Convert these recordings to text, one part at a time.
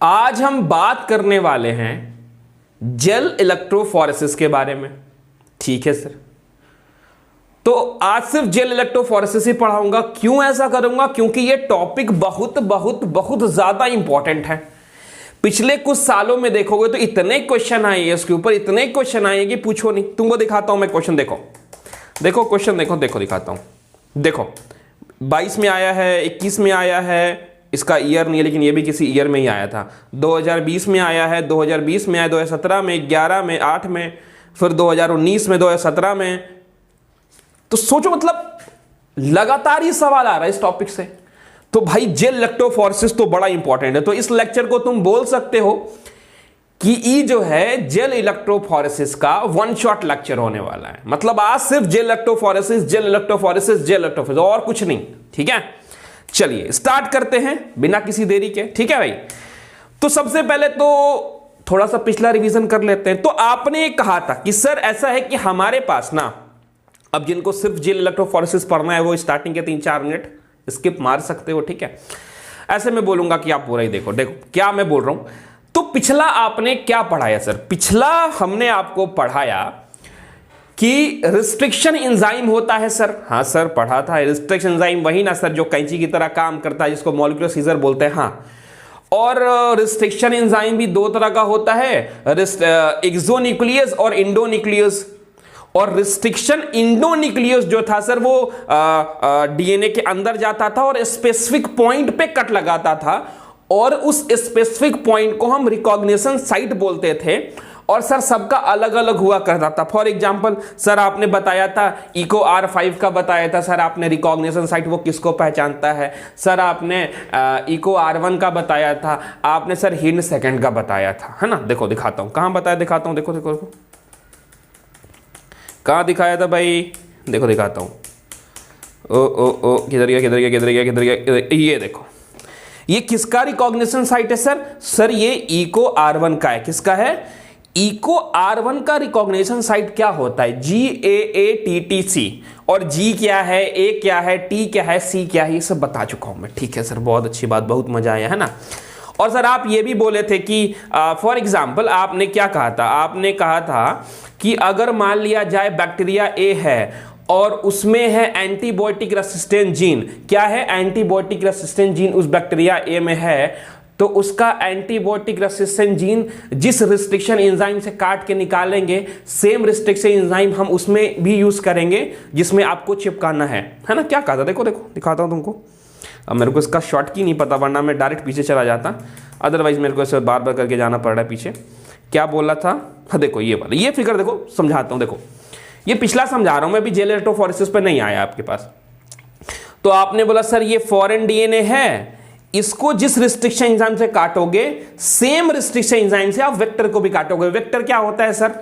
आज हम बात करने वाले हैं जेल इलेक्ट्रोफोरेसिस के बारे में। ठीक है सर, तो आज सिर्फ जेल इलेक्ट्रोफोरेसिस ही पढ़ाऊंगा। क्यों ऐसा करूंगा? क्योंकि यह टॉपिक बहुत बहुत बहुत ज्यादा इंपॉर्टेंट है। पिछले कुछ सालों में देखोगे तो इतने क्वेश्चन आए हैं इसके ऊपर, इतने क्वेश्चन आए कि पूछो नहीं। तुमको दिखाता हूं मैं क्वेश्चन, देखो क्वेश्चन देखो दिखाता हूं। देखो 22 में आया है, 21 में आया है, इसका ईयर नहीं है लेकिन ये भी किसी ईयर में ही आया था। 2020 में आया है, 2020 में आया, 2017 में, 11 में, 8 में, फिर 2019 में, 2017 में। तो सोचो, मतलब लगातार ही सवाल आ रहा है इस टॉपिक से। तो भाई जेल इलेक्ट्रोफोरेसिस तो बड़ा इंपॉर्टेंट है। तो इस लेक्चर को तुम बोल सकते हो कि ई जो है जेल इलेक्ट्रोफोरेसिस का वन शॉट लेक्चर होने वाला है। मतलब आज सिर्फ gel electrophoresis, gel electrophoresis, gel electrophoresis, और कुछ नहीं। ठीक है, चलिए स्टार्ट करते हैं बिना किसी देरी के। ठीक है भाई, तो सबसे पहले तो थोड़ा सा पिछला रिवीजन कर लेते हैं। तो आपने कहा था कि सर ऐसा है कि हमारे पास ना, अब जिनको सिर्फ जेल इलेक्ट्रोफोरेसिस पढ़ना है वो स्टार्टिंग के 3-4 मिनट स्किप मार सकते हो। ठीक है, ऐसे मैं बोलूंगा कि आप पूरा ही देखो क्या मैं बोल रहा हूं। तो पिछला आपने क्या पढ़ाया सर? पिछला हमने आपको पढ़ाया कि रिस्ट्रिक्शन एंजाइम होता है सर। हाँ सर, पढ़ा था। रिस्ट्रिक्शन एंजाइम वही ना सर जो कैंची की तरह काम करता है, जिसको मॉलिक्यूलर सीजर बोलते हैं। हाँ, और रिस्ट्रिक्शन एंजाइम भी दो तरह का होता है, एक्सोन्यूक्लियस और इंडोन्यूक्लियस। और रिस्ट्रिक्शन इंडोन्यूक्लियस जो था सर वो डीएनए के अंदर जाता था और स्पेसिफिक पॉइंट पे कट लगाता था, और उस स्पेसिफिक पॉइंट को हम रिकॉग्निशन साइट बोलते थे। और सर सबका अलग अलग हुआ करता था। फॉर एग्जांपल सर आपने बताया था इको R5 का बताया था सर आपने, रिकॉग्निशन साइट वो किसको पहचानता है। सर आपने इको R1 का बताया था, आपने सर हिंड सेकंड का बताया था, है ना। देखो दिखाता हूं, कहां बताया, दिखाता हूं। देखो देखो देखो कहां दिखाया था भाई, देखो दिखाता हूं। ओ किधर गया किधर गया किधर गया किधर गया, ये देखो, ये किसका रिकॉग्निशन साइट है सर? सर ये इको R1 का है। किसका है? इको R1 का रिकॉग्निशन साइट क्या होता है? GAATTC। और G क्या है, A क्या है, T क्या है, C क्या है, ये सब बता चुका हूं मैं। ठीक है सर, बहुत अच्छी बात, बहुत मजा आया, है ना। और सर आप ये भी बोले थे कि फॉर एग्जाम्पल आपने क्या कहा था? आपने कहा था कि अगर मान लिया जाए बैक्टीरिया A है और उसमें है एंटीबायोटिक रेसिस्टेंट जीन। क्या है? एंटीबायोटिक रेसिस्टेंट जीन उस बैक्टीरिया A में है, तो उसका एंटीबायोटिक रेसिस्टेंट जीन जिस रिस्ट्रिक्शन एंजाइम से काट के निकालेंगे, सेम रिस्ट्रिक्शन एंजाइम हम उसमें भी यूज करेंगे जिसमें आपको चिपकाना है ना। क्या कहा था? देखो देखो दिखाता हूं तुमको। अब मेरे को इसका शॉर्ट की नहीं पता, वरना मैं डायरेक्ट पीछे चला जाता, अदरवाइज मेरे को इसे बार बार करके जाना पड़ रहा है पीछे। क्या बोला था? हाँ देखो ये वाला, ये फिगर देखो, समझाता हूं। देखो ये पिछला समझा रहा हूं मैं, अभी जेल इलेक्ट्रोफोरेसिस पे नहीं आया आपके पास। तो आपने बोला सर ये फॉरेन डीएनए है, इसको जिस रिस्ट्रिक्शन एंजाइम से काटोगे, सेम रिस्ट्रिक्शन एंजाइम से आप वेक्टर को भी काटोगे। वेक्टर क्या होता है सर?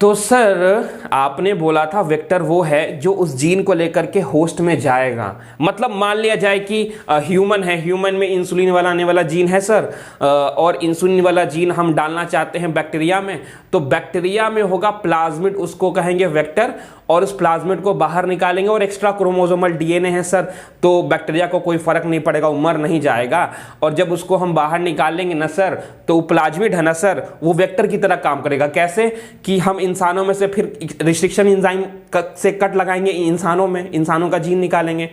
तो सर आपने बोला था वेक्टर वो है जो उस जीन को लेकर के होस्ट में जाएगा। मतलब मान लिया जाए कि ह्यूमन है, ह्यूमन में इंसुलिन वाला आने वाला जीन है सर, और इंसुलिन वाला जीन हम डालना चाहते हैं बैक्टीरिया में, तो बैक्टीरिया में होगा प्लाज्मिड, उसको कहेंगे वेक्टर, और उस प्लाज्मिड को बाहर निकालेंगे। और एक्स्ट्रा क्रोमोसोमल डीएनए है सर, तो बैक्टीरिया को कोई फर्क नहीं पड़ेगा, वो मर नहीं जाएगा। और जब उसको हम बाहर निकालेंगे ना सर, तो प्लाज्मिड है ना सर, वो वेक्टर की तरह काम करेगा। कैसे? कि हम इंसानों में से फिर रिस्ट्रिक्शन एंजाइम से कट लगाएंगे, इंसानों का जीन निकालेंगे,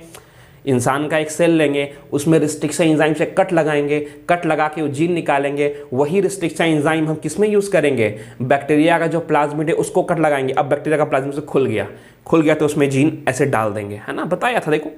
इंसान का एक सेल लेंगे, उसमें रिस्ट्रिक्शन एंजाइम से कट लगाएंगे, कट लगा के वो जीन निकालेंगे। वही रिस्ट्रिक्शन एंजाइम हम किस में यूज करेंगे? बैक्टीरिया का जो प्लाज्मिड है उसको कट लगाएंगे। अब बैक्टीरिया का प्लाज्मिड से खुल गया तो उसमें जीन ऐसे डाल देंगे, है ना। बताया था, देखो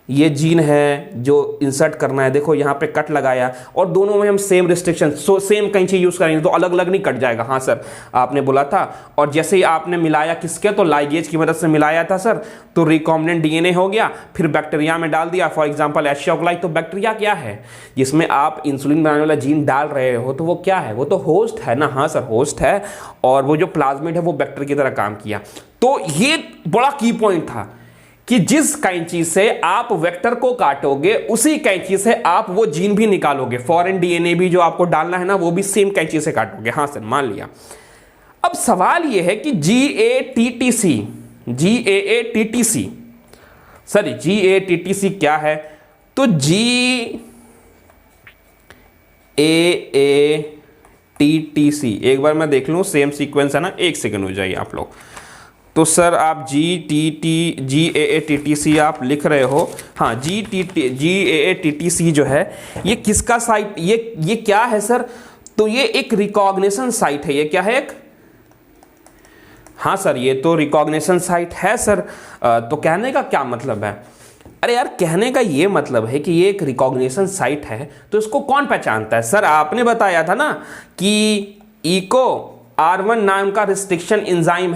ये जीन है जो इंसर्ट करना है, देखो यहाँ पे कट लगाया, और दोनों में हम सेम रिस्ट्रिक्शन, सेम कैंची यूज करेंगे तो अलग अलग नहीं कट जाएगा। हाँ सर आपने बोला था। और जैसे ही आपने मिलाया किसके, तो लाइगेज की मदद से मिलाया था सर, तो रिकॉम्बिनेंट डीएनए हो गया, फिर बैक्टीरिया में डाल दिया। फॉर एग्जाम्पल एशिया कोलाई, तो बैक्टीरिया क्या है? जिसमें आप इंसुलिन बनाने वाला जीन डाल रहे हो, तो वो क्या है? वो तो होस्ट है ना। हाँ सर होस्ट है, और वो जो प्लाज्मिड है वो बैक्टर की तरह काम किया। तो ये बड़ा की पॉइंट था कि जिस कैंची से आप वेक्टर को काटोगे, उसी कैंची से आप वो जीन भी निकालोगे। फॉरेन डीएनए भी जो आपको डालना है ना, वो भी सेम कैंची से काटोगे। हाँ सर मान लिया। अब सवाल ये है कि GAATTC सॉरी GATTC क्या है? तो AATTC, एक बार मैं देख लूँ सेम सीक्वेंस है ना, एक सेकंड हो जाइए आप लोग। तो सर आप GAATTC आप लिख रहे हो, हाँ GAATTC जो है ये किसका साइट, ये क्या है सर? तो ये एक रिकॉग्निशन साइट है। ये क्या है? एक, हाँ सर ये तो रिकॉग्निशन साइट है सर। तो कहने का क्या मतलब है? अरे यार कहने का ये मतलब है कि ये एक रिकॉग्निशन साइट है, तो इसको कौन पहचानता है? सर आपने बताया था ना कि इको R1 नाम का रिस्ट्रिक्शन एंजाइम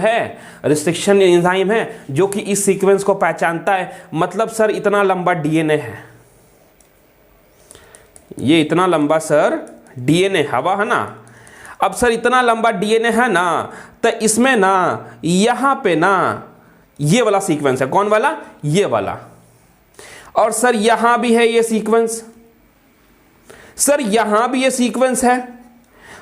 है जो कि इस सीक्वेंस को पहचानता है। मतलब सर इतना लंबा डीएनए है, ये इतना लंबा सर डीएनए हवा है ना। अब सर इतना लंबा डीएनए है ना, तो इसमें ना यहां पे ना ये वाला सीक्वेंस है। कौन वाला? ये वाला। और सर यहां भी है ये सीक्वेंस, सर यहां भी ये सीक्वेंस है,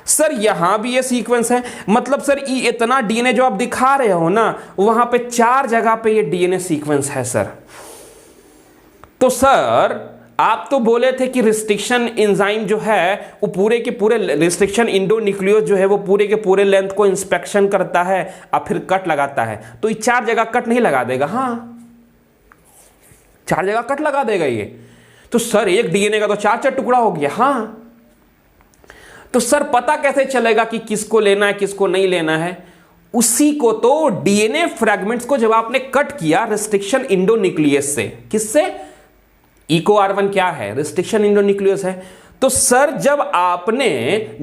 सर यहां भी ये सीक्वेंस है। मतलब सर इतना डीएनए जो आप दिखा रहे हो ना, वहां पे 4 जगह पे ये डीएनए सीक्वेंस है सर। तो सर आप तो बोले थे कि रिस्ट्रिक्शन एंजाइम जो है वो पूरे के पूरे रिस्ट्रिक्शन इंडोन्यूक्लियोस जो है वो पूरे के पूरे लेंथ को इंस्पेक्शन करता है और फिर कट लगाता है। तो ये 4 जगह कट नहीं लगा देगा? हाँ 4 जगह कट लगा देगा ये। तो सर एक डीएनए का तो 4 टुकड़ा हो गया। हाँ तो सर पता कैसे चलेगा कि किसको लेना है किसको नहीं लेना है? उसी को तो डीएनए फ्रैगमेंट्स को जब आपने कट किया रिस्ट्रिक्शन इंडोन्यूक्लियस से, किससे? इको R1 क्या है? रिस्ट्रिक्शन इंडोन्यूक्लियस है। तो सर जब आपने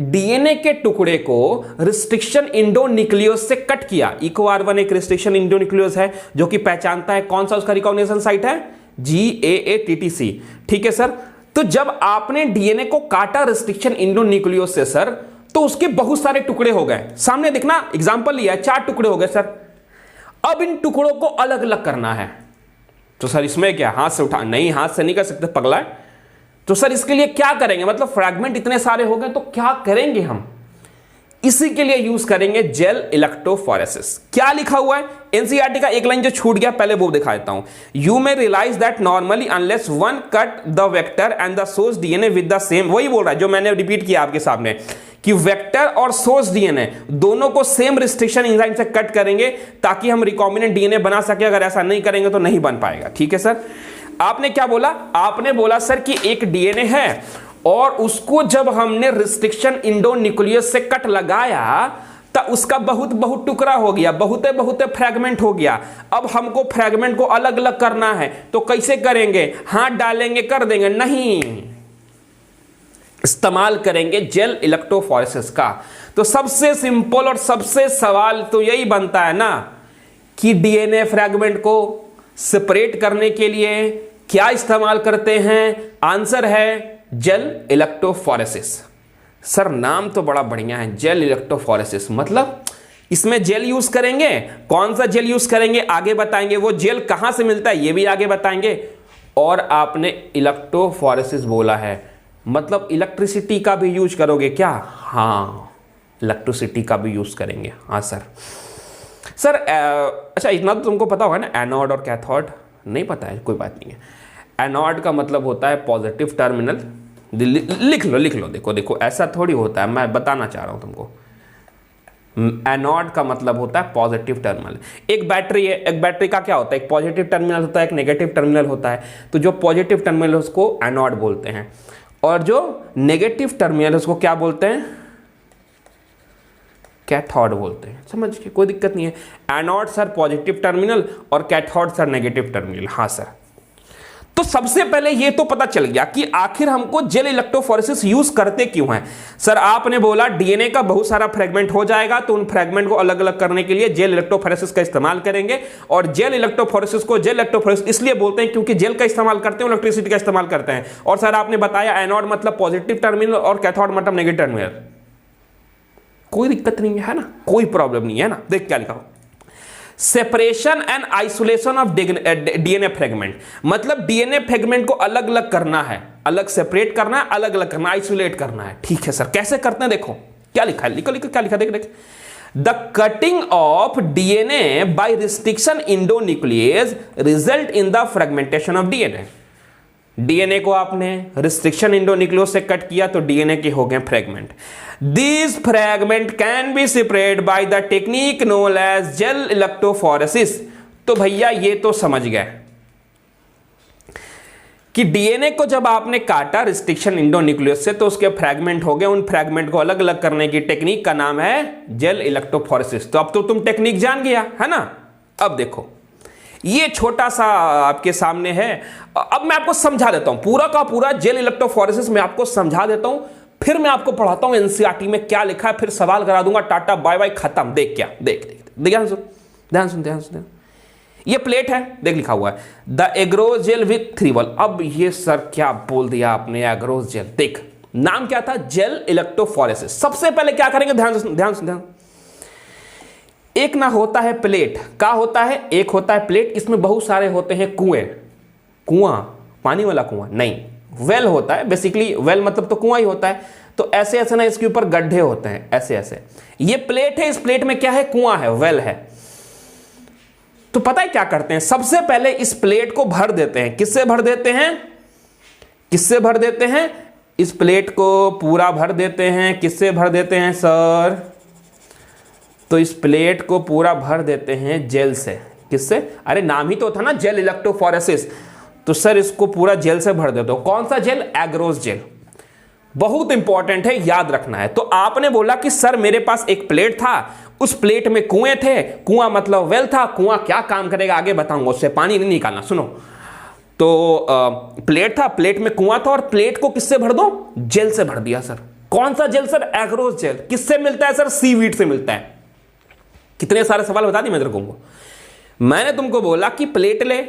डीएनए के टुकड़े को रिस्ट्रिक्शन इंडोन्यूक्लियस से कट किया, इको R1 एक रिस्ट्रिक्शन इंडोन्यूक्लियस है जो कि पहचानता है कौन सा उसका रिकॉग्निशन साइट है? GAATTC। ठीक है सर। तो जब आपने डीएनए को काटा रिस्ट्रिक्शन इंडोन्यूक्लियस से सर, तो उसके बहुत सारे टुकड़े हो गए। सामने देखना एग्जांपल लिया है, 4 टुकड़े हो गए सर। अब इन टुकड़ों को अलग अलग करना है। तो सर इसमें क्या हाथ से उठा? नहीं हाथ से नहीं कर सकते, पगला है। तो सर इसके लिए क्या करेंगे? मतलब फ्रैगमेंट इतने सारे हो गए तो क्या करेंगे हम? इसी के लिए यूज करेंगे जेल इलेक्ट्रोफोरेसिस। क्या लिखा हुआ है एनसीईआरटी का? एक लाइन जो छूट गया पहले वो दिखा देता हूं। You may realise that normally unless one cut the vector and the source DNA with the same, वही बोल रहा है जो मैंने रिपीट किया आपके सामने कि वेक्टर और सोर्स डीएनए दोनों को सेम रिस्ट्रिक्शन एंजाइम से कट करेंगे ताकि हम रिकॉम्बिनेंट डीएनए बना सके। अगर ऐसा नहीं करेंगे तो नहीं बन पाएगा। ठीक है सर। आपने क्या बोला? आपने बोला सर कि एक डीएनए है और उसको जब हमने रिस्ट्रिक्शन इंडोन्यूक्लियस से कट लगाया तो उसका बहुत टुकड़ा हो गया, बहुत फ्रैगमेंट हो गया। अब हमको फ्रैगमेंट को अलग अलग करना है, तो कैसे करेंगे? हाथ डालेंगे कर देंगे? नहीं, इस्तेमाल करेंगे जेल इलेक्ट्रोफोरेसिस का। तो सबसे सिंपल और सबसे सवाल तो यही बनता है ना कि डीएनए फ्रैगमेंट को सेपरेट करने के लिए क्या इस्तेमाल करते हैं? आंसर है जेल इलेक्ट्रोफोरेसिस। सर नाम तो बड़ा बढ़िया है, जेल इलेक्ट्रोफोरेसिस। मतलब इसमें जेल यूज करेंगे। कौन सा जेल यूज करेंगे आगे बताएंगे, वो जेल कहां से मिलता है ये भी आगे बताएंगे। और आपने इलेक्ट्रोफोरेसिस बोला है, मतलब इलेक्ट्रिसिटी का भी यूज करोगे क्या? हाँ इलेक्ट्रिसिटी का भी यूज करेंगे। हाँ सर। सर अच्छा इतना तो तुमको पता होगा ना, एनोड और कैथोड? नहीं पता है, कोई बात नहीं है। एनोड का मतलब होता है पॉजिटिव टर्मिनल। लिख लो। देखो ऐसा थोड़ी होता है, मैं बताना चाह रहा हूं तुमको। एनोड का मतलब होता है पॉजिटिव टर्मिनल। एक बैटरी है, एक बैटरी का क्या होता है? एक पॉजिटिव टर्मिनल होता है, एक नेगेटिव टर्मिनल होता है। तो जो पॉजिटिव टर्मिनल है उसको एनोड बोलते हैं और जो नेगेटिव टर्मिनल है उसको क्या बोलते हैं? कैथोड बोलते हैं। समझ के कोई दिक्कत नहीं है। एनोड सर पॉजिटिव टर्मिनल और कैथोड सर नेगेटिव टर्मिनल। हाँ सर। तो सबसे पहले ये तो पता चल गया कि आखिर हमको जेल इलेक्ट्रोफोरेसिस यूज करते क्यों हैं। सर आपने बोला डीएनए का बहुत सारा फ्रेगमेंट हो जाएगा तो उन फ्रेगमेंट को अलग अलग करने के लिए जेल इलेक्ट्रोफोरेसिस का इस्तेमाल करेंगे। और जेल इलेक्ट्रोफोरेसिस को जेल इलेक्ट्रोफोरेसिस इसलिए बोलते हैं क्योंकि जेल का इस्तेमाल करते हैं, इलेक्ट्रिसिटी का इस्तेमाल करते हैं। और सर आपने बताया एनोड मतलब पॉजिटिव टर्मिनल और कैथोड मतलब नेगेटिव टर्मिनल। कोई दिक्कत नहीं है ना, कोई प्रॉब्लम नहीं है ना। देख क्या लिखा हो, separation and isolation of DNA fragment, मतलब डीएनए फ्रेगमेंट को अलग अलग करना है, अलग सेपरेट करना है, अलग अलग करना, आइसोलेट करना है। ठीक है सर, कैसे करते हैं देखो क्या लिखा है, लिखो क्या लिखा देख। The cutting of DNA by restriction endonuclease result in the fragmentation of DNA. DNA को आपने रिस्ट्रिक्शन इंडोन्यूक्लियोस से कट किया तो डीएनए के हो गए fragment. This fragment can be separate by the technique known as gel electrophoresis. तो भैया ये तो समझ गए कि डीएनए को जब आपने काटा रिस्ट्रिक्शन इंडोन्यूक्लियस से तो उसके फ्रैगमेंट हो गए। उन फ्रैगमेंट को अलग अलग करने की टेक्निक का नाम है जेल इलेक्ट्रोफोरेसिस। तो अब तो तुम टेक्निक जान गया है ना। अब देखो ये छोटा सा आपके सामने है। अब मैं आपको समझा देता हूं पूरा का पूरा जेल इलेक्ट्रोफोरेसिस मैं आपको समझा देता हूं, फिर मैं आपको पढ़ाता हूं एनसीईआरटी में क्या लिखा है, फिर सवाल करा दूंगा। टाटा बाय बाय खत्म। देख क्या देख ध्यान सुन ध्यान सुन ध्यान सुन। ये प्लेट है, देख लिखा हुआ है the agarose gel with 3 well. अब ये सर क्या बोल दिया आपने, एग्रोस जेल। देख नाम क्या था, जेल इलेक्ट्रोफोरेसिस। सबसे पहले क्या करेंगे, ध्यान से ध्यान से ध्यान। एक ना होता है प्लेट, क्या होता है, एक होता है प्लेट, इसमें बहुत सारे होते हैं कुएं। कुआं पानी वाला कुआं नहीं, वेल होता है बेसिकली। वेल मतलब तो कुआं ही होता है। तो ऐसे ऐसे ना इसके ऊपर गड्ढे होते हैं, ऐसे ऐसे। ये प्लेट है, इस प्लेट में क्या है, कुआं है, वेल है। तो पता है क्या करते हैं, सबसे पहले इस प्लेट को भर देते हैं। किससे भर देते हैं, किससे भर देते हैं, इस प्लेट को पूरा भर देते हैं। किससे भर देते हैं सर, तो इस प्लेट को पूरा भर देते हैं जेल से। किससे, अरे नाम ही तो था ना जेल इलेक्ट्रोफोरेसिस। तो सर इसको पूरा जेल से भर देते हो। कौन सा जेल, एग्रोस जेल। बहुत इंपॉर्टेंट है, याद रखना है। तो आपने बोला कि सर मेरे पास एक प्लेट था, उस प्लेट में कुएं थे। कुआं मतलब वेल था। कुआं क्या काम करेगा आगे बताऊंगा, उससे पानी नहीं निकालना। सुनो, तो प्लेट था, प्लेट में कुआं था, और प्लेट को किससे भर दो, जेल से भर दिया। सर कौन सा जेल, सर एग्रोस जेल। किससे मिलता है सर, सीवीड से मिलता है। कितने सारे सवाल बता दिए मैं तुमको। मैंने तुमको बोला कि प्लेट ले,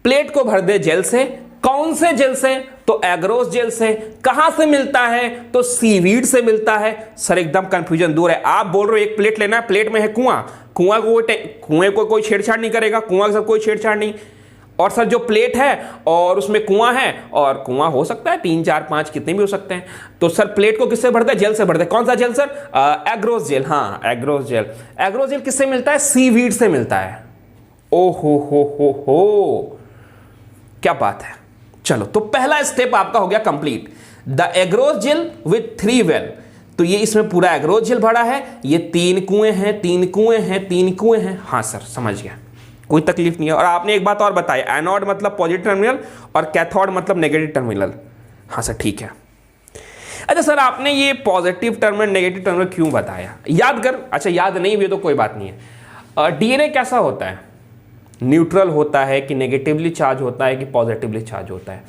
प्लेट को भर दे जेल से। कौन से जेल से, तो एग्रोस जेल से। कहां से मिलता है, तो सीवीड से मिलता है। सर एकदम कंफ्यूजन दूर है। आप बोल रहे हो एक प्लेट लेना है, प्लेट में है कुआं, कुएं को कोई छेड़छाड़ नहीं करेगा, कुआं के साथ कोई छेड़छाड़ नहीं। और सर जो प्लेट है और उसमें कुआं है, और कुआं हो सकता है 3 4 5 कितने भी हो सकते हैं। तो सर प्लेट को किससे भरते हैं, जेल से भरते हैं। कौन सा जेल सर, एग्रोस जेल। हाँ एग्रोस जेल। एग्रोस जेल किससे मिलता है, सीवीड से मिलता है। ओ हो क्या बात है। चलो तो पहला स्टेप आपका हो गया complete, the agarose gel with 3 well. तो ये इसमें पूरा एग्रोस जेल भरा है। ये 3 कुएं हैं, 3 कुएं हैं, 3 कुएं हैं। हाँ सर समझ गया, कोई तकलीफ नहीं है। और आपने एक बात और बताई, एनोड मतलब पॉजिटिव टर्मिनल और कैथोड मतलब नेगेटिव टर्मिनल। हाँ सर ठीक है। अच्छा सर आपने ये पॉजिटिव टर्मिनल नेगेटिव टर्मिनल क्यों बताया, याद कर। अच्छा याद नहीं भी तो कोई बात नहीं है। डीएनए कैसा होता है, न्यूट्रल होता है कि नेगेटिवली चार्ज होता है कि पॉजिटिवली चार्ज होता है।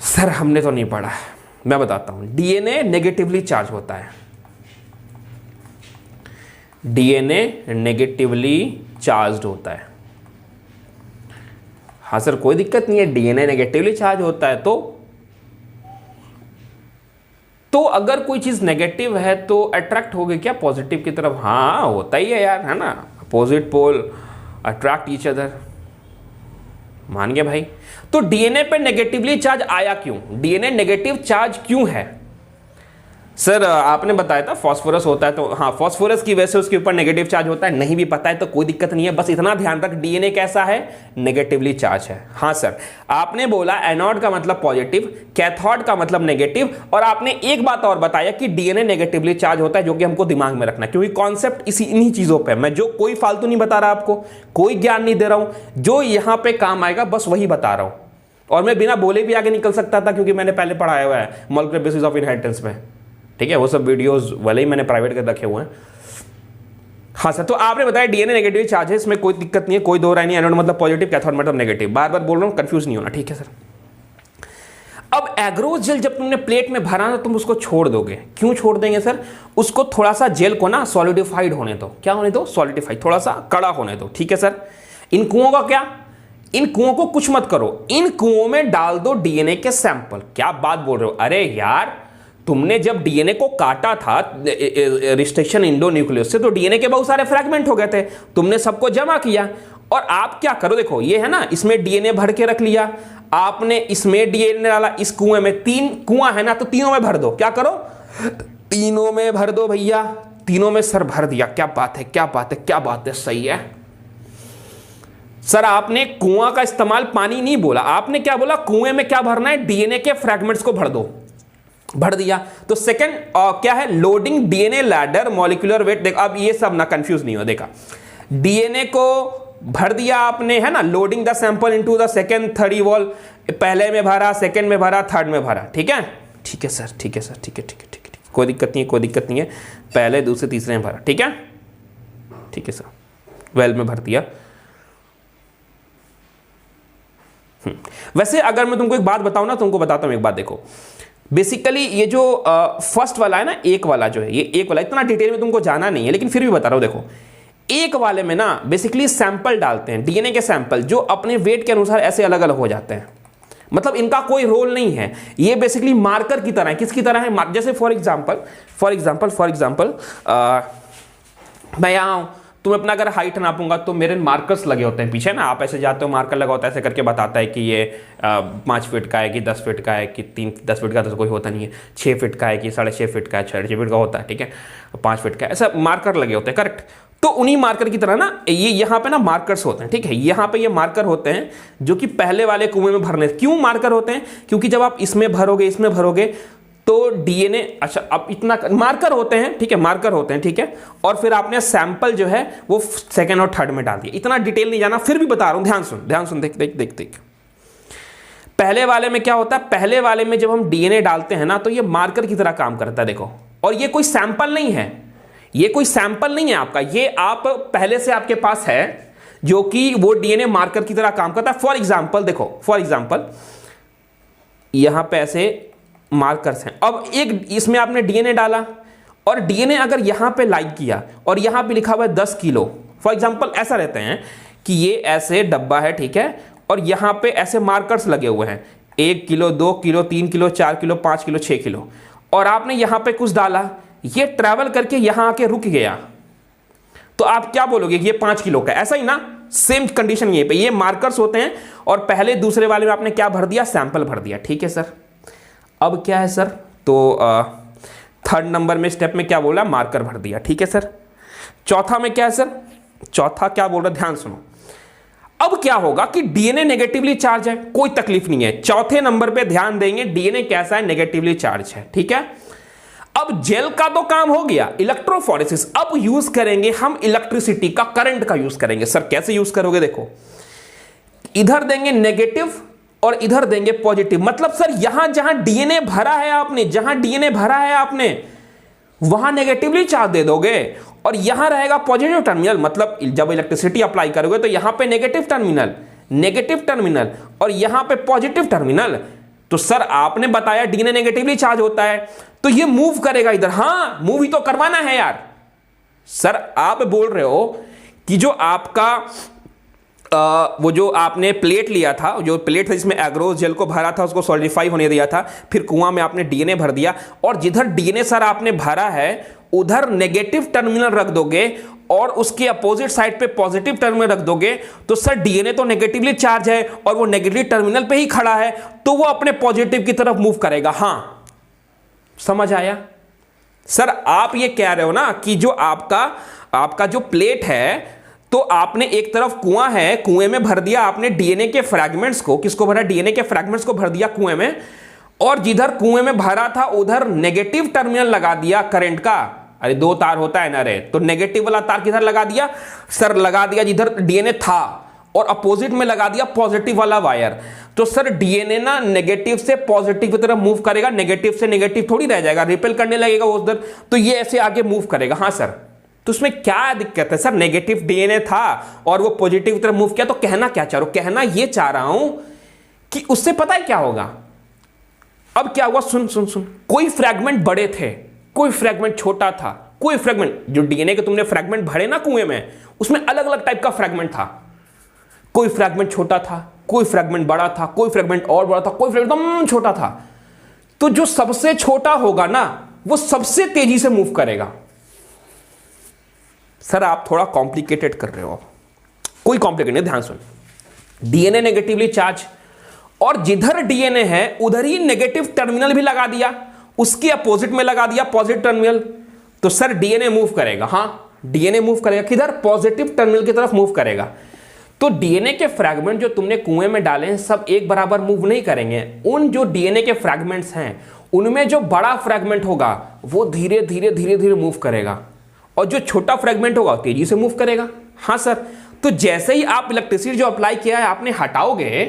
सर हमने तो नहीं पढ़ा है, मैं बताता हूं। डीएनए नेगेटिवली चार्ज होता है। डीएनए नेगेटिवली चार्ज होता है। हाँ सर कोई दिक्कत नहीं है, डीएनए नेगेटिवली चार्ज होता है। तो अगर कोई चीज नेगेटिव है तो अट्रैक्ट होगी क्या पॉजिटिव की तरफ। हाँ होता ही है यार, है ना। Opposite pole attract each other, मान गए भाई। तो डीएनए पे नेगेटिवली चार्ज आया क्यों, डीएनए नेगेटिव चार्ज क्यों है। सर आपने बताया था फास्फोरस होता है, तो हाँ फास्फोरस की वजह से उसके ऊपर नेगेटिव चार्ज होता है। नहीं भी पता है तो कोई दिक्कत नहीं है, बस इतना ध्यान रख डीएनए कैसा है, नेगेटिवली चार्ज है। हाँ सर आपने बोला एनोड का मतलब पॉजिटिव, कैथोड का मतलब नेगेटिव, और आपने एक बात और बताया कि डीएनए नेगेटिवली चार्ज होता है, जो कि हमको दिमाग में रखना है, क्योंकि कॉन्सेप्ट इन्हीं चीजों पर। मैं जो कोई फालतू नहीं बता रहा आपको, कोई ज्ञान नहीं दे रहा हूं, जो यहां पर काम आएगा बस वही बता रहा हूं। और मैं बिना बोले भी आगे निकल सकता था, क्योंकि मैंने पहले पढ़ाया हुआ है मॉलिक्यूलर बेसिस ऑफ इनहेरिटेंस में, ठीक है। वो सब वीडियोस वाले ही मैंने प्राइवेट कर रखे हुए हैं। हाँ सर तो आपने बताया डीएनए नेगेटिव चार्ज है, इसमें कोई दिक्कत नहीं है, कोई दो राय नहीं। एनोड मतलब पॉजिटिव, कैथोड मतलब नेगेटिव, बार बार बोल रहा हूं, कंफ्यूज नहीं होना, ठीक है सर। अब एग्रोस जेल जब तुमने प्लेट में भरा ना, तुम उसको छोड़ दोगे। क्यों छोड़ देंगे सर, उसको थोड़ा सा जेल को ना सॉलिडिफाइड होने दो। क्या होने दो, सॉलिडिफाइड, थोड़ा सा कड़ा होने दो, ठीक है सर। इन कुओं का क्या, इन कुओं को कुछ मत करो, इन कुओं में डाल दो डीएनए के सैंपल। क्या बात बोल रहे हो, अरे यार तुमने जब डीएनए को काटा था रिस्ट्रिक्शन इंडोन्यूक्लियस से, तो डीएनए के बहुत सारे फ्रैगमेंट हो गए थे, तुमने सबको जमा किया। और आप क्या करो, देखो ये है ना, इसमें डीएनए भर के रख लिया आपने, इसमें डीएनए डाला, इस कुएं में 3 कुआं है ना, तो तीनों में भर दो। क्या करो, तीनों में भर दो भैया, तीनों में सर भर दिया। क्या बात है, क्या बात है, क्या बात है, सही है। सर आपने कुआं का इस्तेमाल पानी नहीं बोला, आपने क्या बोला, कुएं में क्या भरना है, डीएनए के फ्रैगमेंट्स को भर दो, भर दिया। तो सेकंड क्या है, loading DNA ladder molecular weight. देखो अब ये सब ना कंफ्यूज नहीं हो, देखा डीएनए को भर दिया आपने, है ना, loading the sample into the second third wall, पहले में भरा, सेकंड में भरा, थर्ड में भरा, ठीक है, ठीक है सर, ठीक है सर, ठीक है ठीक है ठीक है, कोई दिक्कत नहीं है, कोई दिक्कत नहीं है, पहले दूसरे तीसरे में भरा, ठीक है, ठीक है सर, वेल में भर दिया। वैसे अगर मैं तुमको एक बात बताऊं ना, तुमको बताता हूं एक बात, देखो बेसिकली ये जो फर्स्ट वाला है ना, एक वाला जो है, ये एक वाला इतना डिटेल में तुमको जाना नहीं है, लेकिन फिर भी बता रहा हूं। देखो एक वाले में ना बेसिकली सैंपल डालते हैं, डीएनए के सैंपल, जो अपने वेट के अनुसार ऐसे अलग अलग हो जाते हैं, मतलब इनका कोई रोल नहीं है, ये बेसिकली मार्कर की तरह है। किसकी तरह है, जैसे फॉर एग्जांपल मैं यहाँ हूं, तुम अपना अगर हाइट नापूंगा तो मेरे मार्कर्स लगे होते हैं पीछे ना, आप ऐसे जाते हो, मार्कर लगा होता है, ऐसे करके बताता है कि ये 5 फीट का है, कि 10 फीट का है, कि 10 फीट का तो कोई होता नहीं है, 6 फीट का है, कि 6.5 फीट का है, 6.5 फीट का होता है, ठीक है, 5 फीट का, ऐसा मार्कर लगे होते हैं, करेक्ट। तो उन्हीं मार्कर की तरह ना ये यहाँ पे ना मार्कर्स होते हैं, ठीक है, यहाँ पे ये मार्कर होते हैं जो कि पहले वाले कुएं में भरने। क्यों मार्कर होते हैं, क्योंकि जब आप इसमें भरोगे, इसमें भरोगे, तो डीएनए, अच्छा अब इतना मार्कर होते हैं, ठीक है, मार्कर होते हैं, ठीक है, और फिर आपने सैंपल जो है वो सेकंड और थर्ड में डाल दिया। इतना डिटेल नहीं जाना, फिर भी बता रहा हूं, ध्यान सुन, देख। पहले वाले में क्या होता है, पहले वाले में जब हम डीएनए डालते हैं ना, तो ये मार्कर की तरह काम करता है, देखो, और ये कोई सैंपल नहीं है, ये कोई सैंपल नहीं है आपका, ये आप पहले से आपके पास है, जो कि वो डीएनए मार्कर की तरह काम करता है। फॉर एग्जाम्पल देखो, फॉर एग्जाम्पल यहां पे ऐसे मार्कर्स हैं, अब एक इसमें आपने डीएनए डाला, और डीएनए अगर यहां पे लाइक किया और यहां पे लिखा हुआ है 10 किलो, फॉर एग्जांपल ऐसा रहते हैं कि ये ऐसे डब्बा है, ठीक है, और यहां पे ऐसे मार्कर्स लगे हुए हैं, 1 kilo, 2 kilo, 3 kilo, 4 kilo, 5 kilo, 6 kilo, और आपने यहां पे कुछ डाला, ये ट्रैवल करके यहां आके रुक गया, तो आप क्या बोलोगे कि ये 5 किलो का, ऐसा ही ना, सेम कंडीशन ये पे, ये मार्कर्स होते हैं, और पहले दूसरे वाले में आपने क्या भर दिया, सैंपल भर दिया, ठीक है सर। अब क्या है सर, तो थर्ड नंबर में स्टेप में क्या बोला, मार्कर भर दिया, ठीक है सर। चौथा में क्या है सर, चौथा क्या बोल रहा है, ध्यान सुनो। अब क्या होगा कि डीएनए नेगेटिवली चार्ज है, कोई तकलीफ नहीं है, चौथे नंबर पे ध्यान देंगे, डीएनए कैसा है, नेगेटिवली चार्ज है, ठीक है। अब जेल का तो काम हो गया, इलेक्ट्रोफोरेसिस, अब यूज करेंगे हम इलेक्ट्रिसिटी का, करंट का यूज करेंगे। सर कैसे यूज करोगे, देखो इधर देंगे नेगेटिव और इधर देंगे पॉजिटिव, मतलब सर यहां जहां डीएनए भरा है आपने, जहां डीएनए भरा है आपने वहां नेगेटिवली चार्ज दे दोगे, और यहां रहेगा पॉजिटिव टर्मिनल, मतलब जब इलेक्ट्रिसिटी अप्लाई करोगे तो यहां पे नेगेटिव टर्मिनल और यहां पे पॉजिटिव टर्मिनल। तो सर आपने बताया डीएनए नेगेटिवली चार्ज होता है, तो ये मूव करेगा इधर, हां मूव ही तो करवाना है यार। सर आप बोल रहे हो कि जो आपका वो जो आपने प्लेट लिया था, जो प्लेट था जिसमें एग्रोस जेल को भरा था, उसको सॉलिडिफाई होने दिया था, फिर कुआं में आपने डीएनए भर दिया, और जिधर डीएनए सर आपने भरा है उधर नेगेटिव टर्मिनल रख दोगे और उसके अपोजिट साइड पे पॉजिटिव टर्मिनल रख दोगे, तो सर डीएनए तो नेगेटिवली चार्ज है और वो नेगेटिव टर्मिनल पे ही खड़ा है, तो वो अपने पॉजिटिव की तरफ मूव करेगा। हां समझ आया सर। आप ये कह रहे हो ना कि जो आपका जो प्लेट है, तो आपने एक तरफ कुआं है, कुएं में भर दिया आपने डीएनए के फ्रैगमेंट्स को, किसको भरा, डीएनए के फ्रैगमेंट्स को भर दिया कुएं में, और जिधर कुएं में भरा था उधर नेगेटिव टर्मिनल लगा दिया करंट का। अरे 2 तार होता है ना रे, तो नेगेटिव वाला तार किधर लगा दिया सर, लगा दिया जिधर डीएनए था, और अपोजिट में लगा दिया पॉजिटिव वाला वायर। तो सर डीएनए ना नेगेटिव से पॉजिटिव की तरफ मूव करेगा, नेगेटिव से नेगेटिव थोड़ी रह जाएगा, रिपेल करने लगेगा उधर, तो ये ऐसे आगे मूव करेगा। हाँ सर, तो उसमें क्या दिक्कत है सर, नेगेटिव डीएनए था और वो पॉजिटिव की तरफ मूव किया, तो कहना क्या चाह रहा हूं, कहना ये चाह रहा हूं कि उससे पता है क्या होगा। अब क्या हुआ, सुन, कोई फ्रैगमेंट बड़े थे, कोई फ्रैगमेंट छोटा था, कोई फ्रैगमेंट, जो डीएनए के तुमने फ्रैगमेंट भरे ना कुएं में, उसमें अलग अलग टाइप का फ्रैगमेंट था, कोई फ्रैगमेंट छोटा था, कोई फ्रैगमेंट बड़ा था, कोई फ्रैगमेंट और बड़ा था, कोई फ्रैगमेंट एकदम छोटा था। तो जो सबसे छोटा होगा ना वो सबसे तेजी से मूव करेगा। सर आप थोड़ा कॉम्प्लिकेटेड कर रहे हो, कोई कॉम्प्लिकेटेड नहीं, ध्यान सुन। डीएनए नेगेटिवली चार्ज, और जिधर डीएनए है उधर ही नेगेटिव टर्मिनल भी लगा दिया, उसके अपोजिट में लगा दिया पॉजिटिव टर्मिनल, तो सर डीएनए मूव करेगा। हां डीएनए मूव करेगा, किधर, पॉजिटिव टर्मिनल की तरफ मूव करेगा। तो डीएनए के फ्रैगमेंट जो तुमने कुएं में डाले हैं सब एक बराबर मूव नहीं करेंगे। उन जो डीएनए के फ्रैगमेंट्स हैं उनमें जो बड़ा फ्रैगमेंट होगा वो धीरे धीरे धीरे धीरे मूव करेगा, और जो छोटा फ्रैगमेंट होगा तेजी से मूव करेगा। हाँ सर, तो जैसे ही आप इलेक्ट्रिसिटी जो अप्लाई किया है आपने हटाओगे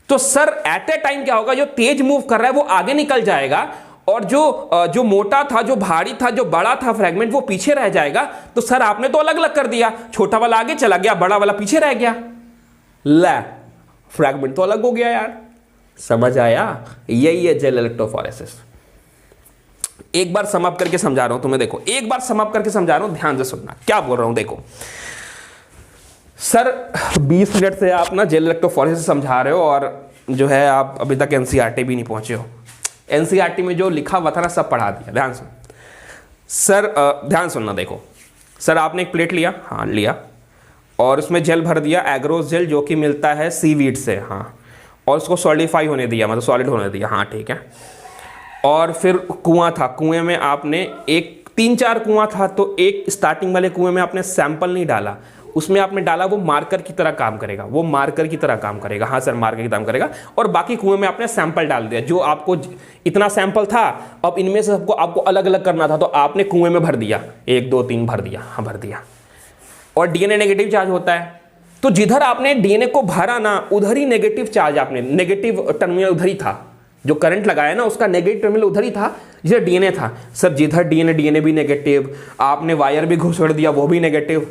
तो सर एट ए टाइम क्या होगा, जो तेज मूव कर रहा है वो आगे निकल जाएगा, और जो मोटा था, जो भारी था, जो बड़ा था फ्रैगमेंट वो पीछे रह जाएगा। तो सर आपने तो अलग अलग कर दिया, छोटा वाला आगे चला गया, बड़ा वाला पीछे रह गया, ले फ्रैगमेंट तो अलग हो गया यार। समझ आया? यही है जेल इलेक्ट्रोफोरेसिस। एक बार समाप्त करके समझा रहा हूं तुम्हें, देखो एक बार समाप्त करके समझा रहा हूं, ध्यान से सुनना क्या बोल रहा हूं। देखो सर 20 मिनट से आप ना जेल इलेक्ट्रोफोरेसिस समझा रहे हो और जो है आप अभी तक एनसीईआरटी भी नहीं पहुंचे हो। एनसीईआरटी में जो लिखा हुआ था ना सब पढ़ा दिया। ध्यान सुन सर, ध्यान सुनना। देखो सर आपने एक प्लेट लिया, हाँ लिया, और उसमें जेल भर दिया, एग्रोस जेल जो कि मिलता है सीवीड से, हाँ, और उसको सॉलिडिफाई होने दिया, मतलब सॉलिड होने दिया, हाँ ठीक है। और फिर कुआं था, कुएं में आपने एक 3-4 कुआं था, तो एक स्टार्टिंग वाले कुएं में आपने सैंपल नहीं डाला, उसमें आपने डाला, वो मार्कर की तरह काम करेगा, वो मार्कर की तरह काम करेगा। हाँ सर मार्कर की तरह काम करेगा। और बाकी कुएं में आपने सैंपल डाल दिया, जो आपको इतना सैंपल था, अब इनमें से सबको आपको अलग अलग करना था, तो आपने कुएं में भर दिया, 1 2 3 भर दिया, हाँ भर दिया। और डीएनए नेगेटिव चार्ज होता है, तो जिधर आपने डीएनए को भरा ना उधर ही नेगेटिव चार्ज, आपने नेगेटिव टर्मिनल उधर ही था, जो करंट लगाया ना उसका नेगेटिव टर्मिनल उधर ही था जिधर डीएनए था। सर जिधर डीएनए भी नेगेटिव, आपने वायर भी घुसेड़ दिया वो भी नेगेटिव,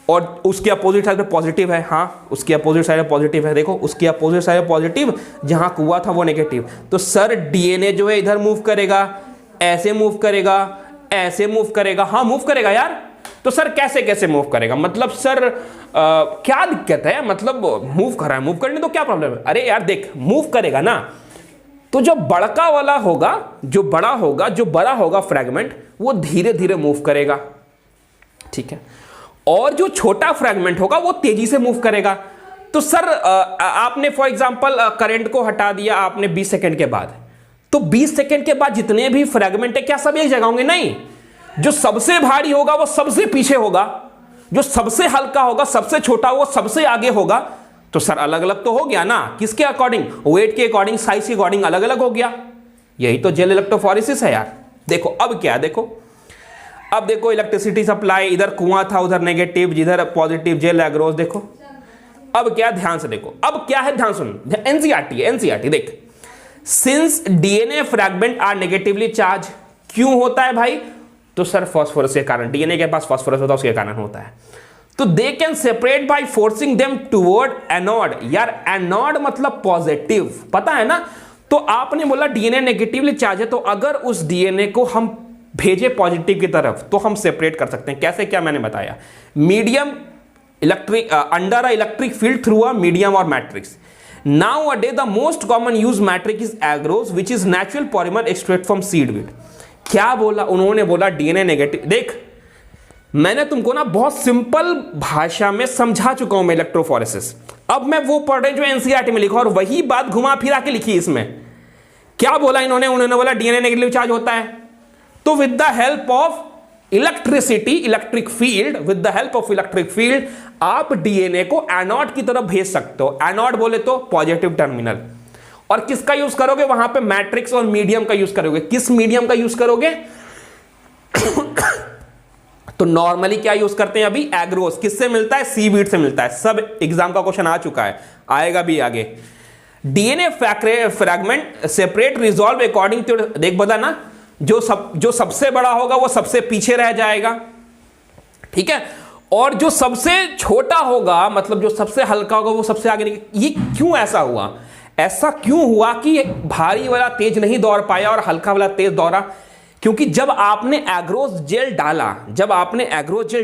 और उसके अपोजिट साइड पे पॉजिटिव है, हाँ उसकी अपोजिट साइड पॉजिटिव है, देखो उसकी अपोजिट साइड पॉजिटिव, जहां कुआं था वो नेगेटिव। तो सर डीएनए जो है इधर मूव करेगा, ऐसे मूव करेगा, ऐसे मूव करेगा, हाँ मूव करेगा यार। तो सर कैसे कैसे मूव करेगा, मतलब सर क्या दिक्कत है, मतलब मूव कर रहा है, मूव करने तो क्या प्रॉब्लम है। अरे यार देख मूव करेगा ना, तो जो बड़का वाला होगा, जो बड़ा होगा फ्रैगमेंट, वो धीरे धीरे मूव करेगा, ठीक है, और जो छोटा फ्रैगमेंट होगा वो तेजी से मूव करेगा। तो सर आपने फॉर एग्जांपल करंट को हटा दिया आपने 20 सेकंड के बाद, तो 20 सेकंड के बाद जितने भी फ्रैगमेंट है क्या सब एक जगह होंगे? नहीं, जो सबसे भारी होगा वो सबसे पीछे होगा, जो सबसे हल्का होगा, सबसे छोटा वो सबसे आगे होगा। तो सर अलग अलग तो हो गया ना, किसके अकॉर्डिंग? वेट के अकॉर्डिंग, साइज के अकॉर्डिंग अलग अलग हो गया। यही तो जेल इलेक्ट्रोफोरेसिस है यार। देखो अब क्या, देखो अब देखो इलेक्ट्रिसिटी सप्लाई, इधर कुआं था उधर नेगेटिव, जिधर पॉजिटिव, जेल एग्रोस। देखो अब क्या, ध्यान से देखो अब क्या है, ध्यान सुन, एनसीईआरटी देख, since DNA fragment are negatively charge, क्यों होता है भाई? तो सर फास्फोरस के कारण, डीएनए के पास फास्फोरस होता है उसके कारण होता है। तो they can separate by forcing them toward anode. यार एनोड मतलब पॉजिटिव, पता है ना? तो आपने बोला डीएनए नेगेटिवली चार्ज है, तो अगर उस डीएनए को हम भेजे पॉजिटिव की तरफ तो हम सेपरेट कर सकते हैं। कैसे, क्या मैंने बताया, medium electric under a electric field through a medium और matrix. Now a day the most common use matrix is agarose which is natural polymer extract from seaweed. क्या बोला उन्होंने? बोला डीएनए नेगेटिव। देख मैंने तुमको ना बहुत सिंपल भाषा में समझा चुका हूं मैं इलेक्ट्रोफोरेसिस। अब मैं वो पढ़ रहे जो एनसीईआरटी में लिखा, और वही बात घुमा फिरा के लिखी इसमें। क्या बोला इन्होंने बोला डीएनए नेगेटिव चार्ज होता है, तो with the help of electricity, electric field, with the help of electric field आप डीएनए को एनोड की तरफ भेज सकते हो। एनोड बोले तो पॉजिटिव टर्मिनल। और किसका यूज करोगे वहां पे? मैट्रिक्स और मीडियम का यूज करोगे। किस मीडियम का यूज करोगे? तो नॉर्मली क्या यूज करते हैं अभी? एग्रोस। किससे मिलता है? सीवीड से मिलता है। सब एग्जाम का क्वेश्चन आ चुका है, आएगा भी आगे। DNA fragment separate resolve according to, देख बता ना, जो सबसे बड़ा होगा वो सबसे पीछे रह जाएगा, ठीक है, और जो सबसे छोटा होगा, मतलब जो सबसे हल्का होगा वो सबसे आगे निकल। ये क्यों ऐसा हुआ? ऐसा क्यों हुआ कि भारी वाला तेज नहीं दौड़ पाया और हल्का वाला तेज दौड़ा? क्योंकि जब आपने एग्रोस जेल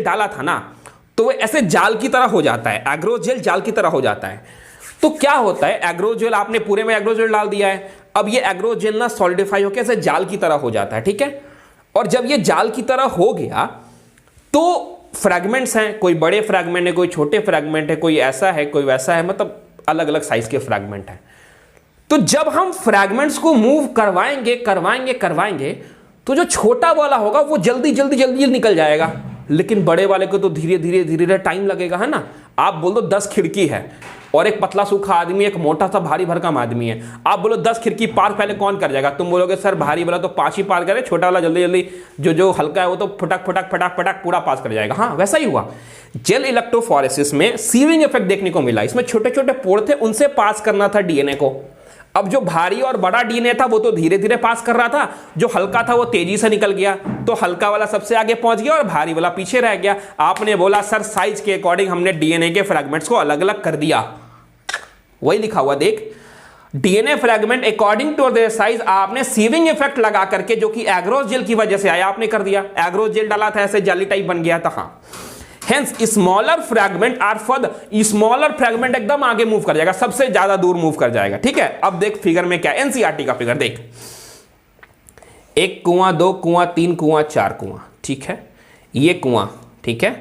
डाला था ना, तो वो ऐसे जाल की तरह हो जाता है। एग्रोस जेल जाल की तरह हो जाता है। तो क्या होता है, एग्रोस जेल आपने पूरे में एग्रोस जेल डाल दिया है, अब ये एग्रोस जेल ना सॉलिडिफाई होकर ऐसे जाल की तरह हो जाता है, ठीक है। और जब ये जाल की तरह हो गया तो फ्रैगमेंट्स हैं, कोई बड़े फ्रैगमेंट है, कोई छोटे फ्रैगमेंट है, कोई ऐसा है, कोई वैसा है, मतलब अलग अलग साइज के फ्रैगमेंट हैं। तो जब हम फ्रैगमेंट्स को मूव करवाएंगे तो जो छोटा वाला होगा वो जल्दी निकल जाएगा, लेकिन बड़े वाले को तो धीरे धीरे टाइम लगेगा, है ना। आप बोल दो 10 खिड़की है और एक पतला सूखा आदमी, एक मोटा सा भारी भरकम आदमी है, आप बोलो 10 खिड़की पार पहले कौन कर जाएगा? तुम बोलोगे सर भारी वाला तो 5 ही पार करे, छोटा वाला जल्दी जल्दी जो हल्का है वो तो फटाक फटाक फटाक फटाक पूरा पास कर जाएगा। हाँ, वैसा ही हुआ जेल इलेक्ट्रोफोरेसिस में सीविंग इफेक्ट देखने को मिला। इसमें छोटे छोटे पोर थे, उनसे पास करना था डीएनए को। अब जो भारी और बड़ा डीएनए था वो तो धीरे धीरे पास कर रहा था, जो हल्का था वो तेजी से निकल गया, तो हल्का वाला सबसे आगे पहुंच गया और भारी वाला पीछे रह गया। आपने बोला सर साइज के अकॉर्डिंग हमने डीएनए के फ्रैगमेंट्स को अलग अलग कर दिया। वही लिखा हुआ देख, DNA fragment according to their size आपने सीविंग इफेक्ट लगा करके, जो कि एग्रोस जेल की वजह से आया, आपने कर दिया। एग्रोस जेल डाला था, ऐसे जाली टाइप बन गया था। हाँ, hence smaller fragment are further, smaller fragment एकदम आगे मूव कर जाएगा, सबसे ज्यादा दूर मूव कर जाएगा। ठीक है, अब देख फिगर में क्या, एनसीईआरटी का फिगर देख, 1 कुआं 2 कुआं 3 कुआं 4 कुआं। ठीक है, ये कुआं, ठीक है,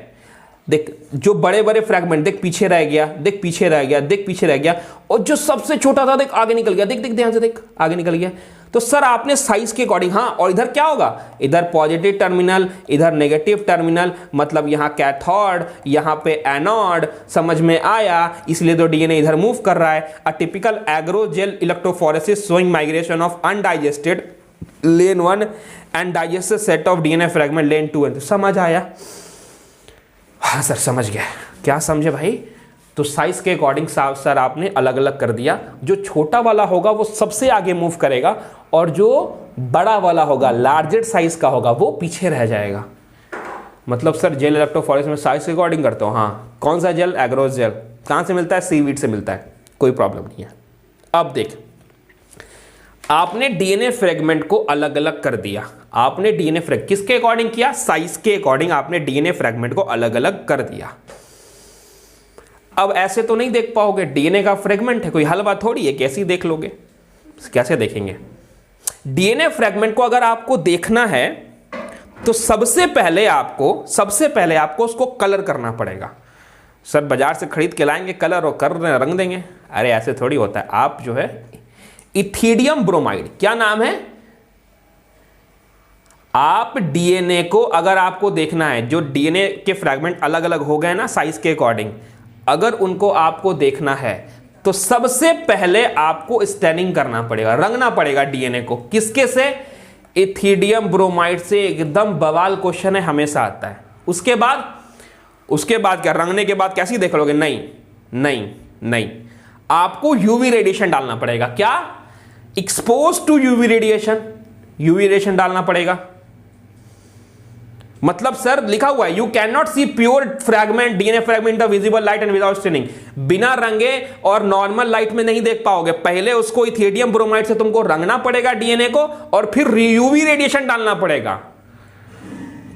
देख जो बड़े बड़े फ्रैगमेंट देख पीछे रह गया, देख पीछे रह गया, देख पीछे रह गया, और जो सबसे छोटा था देख आगे निकल गया, देख देख ध्यान से देख आगे निकल गया। तो सर आपने साइज के अकॉर्डिंग, हाँ, और इधर क्या होगा, इधर पॉजिटिव टर्मिनल, इधर नेगेटिव टर्मिनल, मतलब यहां कैथोड, यहां पे एनोड, समझ में आया? इसलिए तो डीएनए इधर मूव कर रहा है। A typical एग्रोजेल electrophoresis showing migration of undigested lane 1 and digested set of DNA fragment lane 2 and. समझ आया? हाँ सर समझ गया। क्या समझे भाई? तो साइज के अकॉर्डिंग सर आपने अलग अलग कर दिया। जो छोटा वाला होगा वो सबसे आगे मूव करेगा और जो बड़ा वाला होगा, लार्जेस्ट साइज का होगा, वो पीछे रह जाएगा। मतलब सर जेल इलेक्ट्रोफोरेसिस में साइज के अकॉर्डिंग करते हो? हाँ। कौन सा जेल? Agarose jail. कहाँ से मिलता है? सीवीड से मिलता है, कोई प्रॉब्लम नहीं है। अब देख, आपने डीएनए फ्रेगमेंट को अलग अलग कर दिया। आपने डीएनए फ्रेगमेंट किसके अकॉर्डिंग किया? साइज के अकॉर्डिंग आपने डीएनए फ्रेगमेंट को अलग अलग कर दिया। अब ऐसे तो नहीं देख पाओगे, डीएनए का फ्रेगमेंट है, कोई हल बात थोड़ी है, कैसी देख लोगे? कैसे देखेंगे? डीएनए फ्रेगमेंट को अगर आपको देखना है तो सबसे पहले आपको उसको कलर करना पड़ेगा। सर बाजार से खरीद के लाएंगे कलर और कर रंग देंगे? अरे ऐसे थोड़ी होता है। आप जो है इथिडियम ब्रोमाइड, क्या नाम है? आप डीएनए को अगर आपको देखना है, जो डीएनए के फ्रैगमेंट अलग अलग हो गए ना साइज के अकॉर्डिंग, अगर उनको आपको देखना है तो सबसे पहले आपको स्टैनिंग करना पड़ेगा, रंगना पड़ेगा डीएनए को। किसके से? इथिडियम ब्रोमाइड से। एकदम बवाल क्वेश्चन है, हमेशा आता है। उसके बाद क्या? रंगने के बाद कैसी देख लोगे? नहीं, आपको यूवी रेडिएशन डालना पड़ेगा। क्या? एक्सपोज टू यूवी रेडिएशन डालना पड़ेगा। मतलब सर लिखा हुआ है, you can not see pure fragment DNA fragment the visible light and without staining. बिना रंगे और नॉर्मल लाइट में नहीं देख पाओगे। पहले उसको इथिडियम ब्रोमाइड से तुमको रंगना पड़ेगा डीएनए को, और फिर यूवी रेडिएशन डालना पड़ेगा।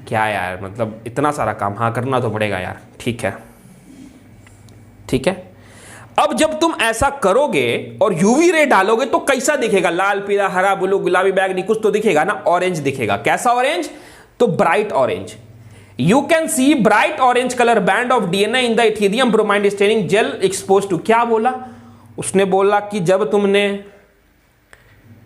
क्या यार, मतलब इतना सारा काम। हाँ, करना तो पड़ेगा यार। ठीक है। अब जब तुम ऐसा करोगे और यूवी रे डालोगे तो कैसा दिखेगा? लाल, पीला, हरा, ब्लू, गुलाबी, बैगनी, कुछ तो दिखेगा ना। ऑरेंज दिखेगा। कैसा ऑरेंज? तो bright orange. You can see bright orange colour band of DNA in the ethidium bromide staining gel expose to. क्या बोला उसने? बोला कि जब तुमने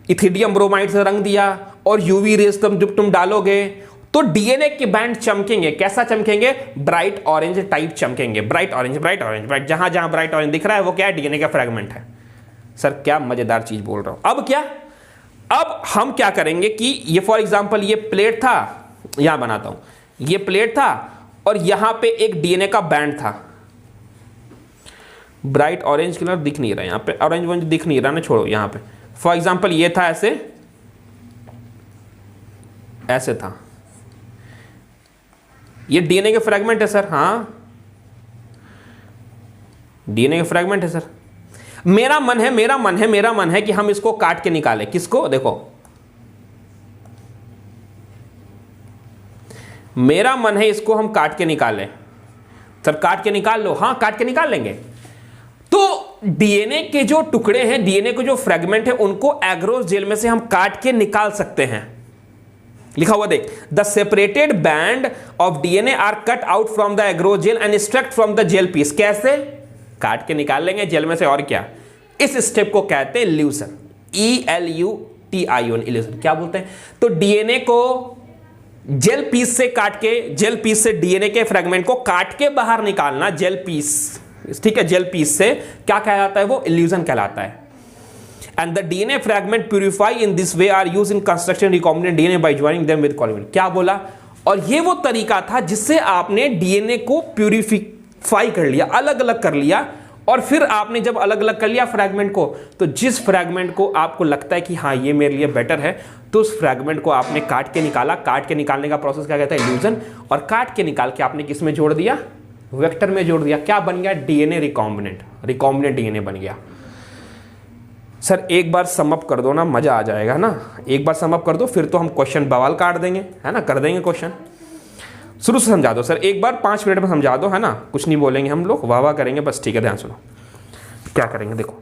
इथिडियम ब्रोमाइड से रंग दिया और यूवी रेस जब तुम डालोगे तो डीएनए के बैंड चमकेंगे। कैसा चमकेंगे? ब्राइट ऑरेंज टाइप चमकेंगे। Bright orange. जहां जहां ब्राइट ऑरेंज दिख रहा है वो क्या है? डीएनए का फ्रैगमेंट है। सर क्या मजेदार चीज बोल रहा हूं। अब क्या? अब हम क्या करेंगे कि ये फॉर एग्जांपल ये प्लेट था, यहां बनाता हूं, ये प्लेट था और यहां पे एक डीएनए का बैंड था। ब्राइट ऑरेंज कलर दिख नहीं रहा यहां पे, ऑरेंज दिख नहीं रहा ना, छोड़ो। यहां पे फॉर एग्जांपल ये था, ऐसे था। ये डीएनए के फ्रैगमेंट है सर। हाँ, डीएनए के फ्रैगमेंट है सर। मेरा मन है कि हम इसको काट के निकालें। किसको? देखो, मेरा मन है इसको हम काट के निकालें। सर काट के निकाल लो। हाँ, काट के निकाल लेंगे। तो डीएनए के जो टुकड़े हैं, डीएनए के जो फ्रैगमेंट है, उनको एग्रोस जेल में से हम काट के निकाल सकते हैं। लिखा हुआ देख, the separated band of DNA are cut out from the agarose gel and extract from the gel piece. कैसे? काट के निकाल लेंगे जेल में से। और क्या? इस स्टेप को कहते हैं इल्यूशन। ELUTION, evolution. क्या बोलते हैं? तो डीएनए को जेल पीस से काट के, जेल पीस से डीएनए के फ्रेगमेंट को काट के बाहर निकालना, जेल पीस, ठीक है, जेल पीस से क्या कहलाता है, वो इल्यूजन कहलाता है। And the DNA fragment purify in this way are use in construction recombinant DNA by joining them with colinate. क्या बोला, और ये वो तरीका था जिससे आपने डीएनए को प्यूरिफाई कर लिया, अलग अलग कर लिया, और फिर आपने जब अलग अलग कर लिया फ्रैगमेंट को, तो जिस फ्रैगमेंट को आपको लगता है कि हाँ ये मेरे लिए बेटर है, तो उस फ्रैगमेंट को आपने काट के निकाला। काट के निकालने का प्रोसेस क्या कहता है, इल्यूजन। और काट के निकाल के आपने किस में जोड़ दिया, वेक्टर में जोड़ दिया। क्या बन गया, डीएनए रिकॉम्बिनेंट, रिकॉम्बिनेंट डीएनए बन गया। सर एक बार समअप कर दो ना, मजा आ जाएगा ना, एक बार समअप कर दो, फिर तो हम क्वेश्चन बवाल काट देंगे, है ना, कर देंगे क्वेश्चन। शुरू से समझा दो सर, एक बार 5 मिनट में समझा दो, है ना, कुछ नहीं बोलेंगे हम लोग, वाह वाह करेंगे बस, ठीक है। ध्यान सुनो क्या करेंगे, देखो।